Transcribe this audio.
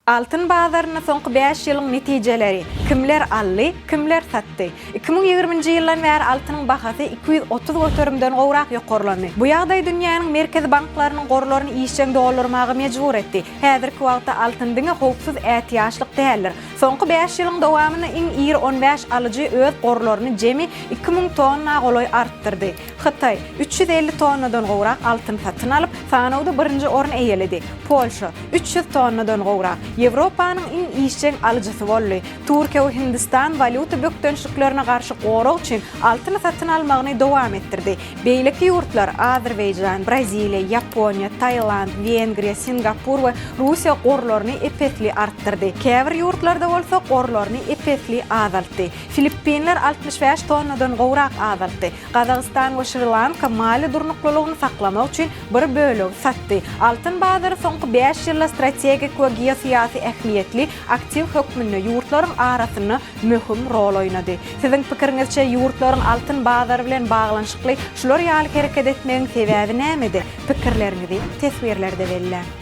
Altyn bazarynyň soňky 5 ýylyň netijeleri. Kimler aldy, kimler satdy. 2020-nji ýyldan bäri altynyň bahasy 230 göterimden gowrak ýokarlandy. Bu ýagdaý dünýäniň merkez banklarynyň gorlaryny işçiň dolarlamagy mejbur etdi. Häzirki wagtda altyn diňe howpsuz ätiýaşlyk däldir. Soňky 5 ýylyň dowamyny iň iri 15 alyjy öz gorlaryny jemi 2000 tonna goloy artdyrdy. Hytaý 350 tonnadan gowrak altyn satyn alyp, sanawda 1-nji orun eýeledi. Polşa 300 tonnadan gowrak. Ýewropanyň iň işçiň alyjysy boldy. Türkiýe we Hindistan valyuta bökdönşliklerine garşy gorag üçin altyny satyn almagyny dowam etdirdi. Beýleki ýurtlar Azerbaýjan, Braziliýa, Ýaponiýa, Taýland, Wengriýa, Singapur we Russiýa gorlaryny epetli artdyrdy. Käbir ýurtlarda bolsa gorlaryny epetli azaltdy. Filippinler 65 tonnadan gowrak azaltdy. Gazagystan we Sri Lanka mali durnuklygyny saklamak üçin bir bölegi satdy. Altyn bazary soňky 5 ýylda strategik we geosiýasy ähmiýetli aktiv hökmünde ýurtlaryň arasyny möhüm rol oýnady. Siziň pikiriňizçe ýurtlaryň altyn bazary bilen baglanşykly şular ýaly hereket etmegiň sebäbi nämedir? Pikirlerinizi tesbirlerde belläň.